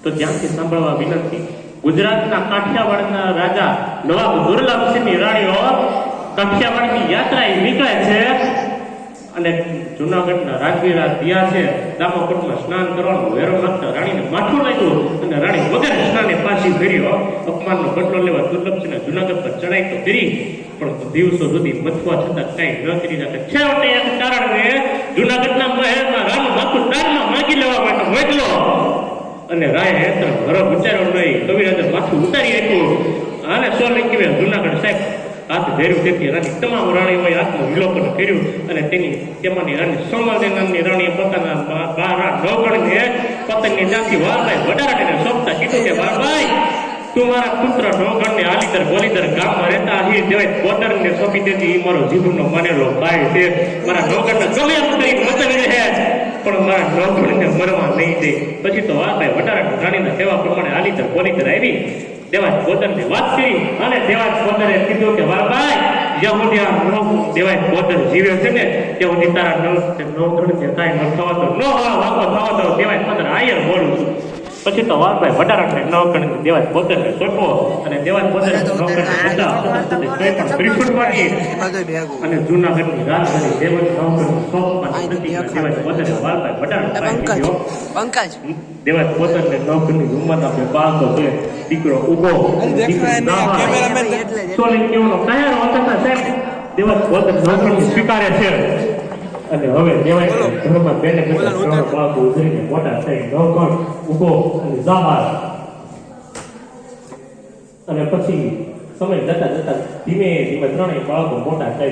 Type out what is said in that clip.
તો ધ્યાનથી સાંભળવા વિનંતી. ગુજરાતના કાઠિયાવાડના રાજા નવાબ દુર્લભસિંહની રાણીઓ કાઠિયાવાડની યાત્રાએ નીકળે છે અને જુનાગઢના રાજવીરા દિયા છે દામોકોટમાં સ્નાન કરવાનું વેરો માંગતા રાણીને માથું લાગ્યું અને રાણી વગર સ્નાને પાછી ફેર્યો. અપમાનનો બદલો લેવા દુર્લભસિંહને જુનાગઢ પર ચડાઈ તો કરી, પણ દિવસો સુધી મથવા છતાં કઈ ન કરી શકે. છેવટે એક કારણે જુનાગઢના મહેલમાં રાનું માથું દાનમાં માગી લેવા માટે મોકલો અને રાય હેતર ઘરો વિચાર્યો નહીં. કવિરાજે માથું ઉતારી આપ્યું અને સોલંકી જુનાગઢ સાહેબ હાથ ધેર્યું. તેથી રાણી તમામ રાણીઓએ હાથનું વિલોપન કર્યું અને તેમાંની રાણી સોમલદેવ નામની રાણીએ પોતાના 12 નવગણને પતંગની જાતિ વારભાઈ વડારાને સોંપતા કીધું કે વારભાઈ, તું મારા પુત્ર નવગણને આલીદર ગોલીદર ગામમાં રહેતા અહીં દેવાય કોદરને સોંપી દેતી. એ મારો જીવનનો માનેલો ભાઈ છે. મારા નવગણને ગમે એમ કરી મચાવી રહે પણ મારા નવગણને મરવા નહીં દે. પછી તો વારભાઈ વડારા રાણીના કહેવા પ્રમાણે આલીદર ગોલીદર આવી દેવાજ કોદરની વાત કરી અને દેવાજ કોદરે કીધું કે વારભાઈ, જ્યાં સુધી આ દેવાજ કોદર જીવે છે ને ત્યાં સુધી તારા નવગણને કાંઈ ન થવા દો, ન વાંકો થવા દો. દેવાજ કોદર આયર બોલું છું. પછી તો વારભાઈ વડારાને નવગણ દેવાજ કોદરને સોંપો અને દેવાજ કોદરે અને જૂનાગઢની રાજધાની દેવાજ નવગણ સોંપવાની દેવાજ કોદરે વારભાઈ વડારા દેવાજ કોદરને નવગણની ઉંમરના બે બાળકો છે. દીકરો ઉગો સોલંકીઓનો કહેરો હતા સાહેબ દેવાજ કોદર નવગણને સ્વીકારે છે. અને હવે દેવાય ઘરમાં બેને ત્રણ બાળકો ઉતરીને મોટા થઈ નવગણ ઉગો અને જાબાર. અને પછી સમય જતા જતા ધીમે ધીમે ત્રણેય બાળકો મોટા થાય.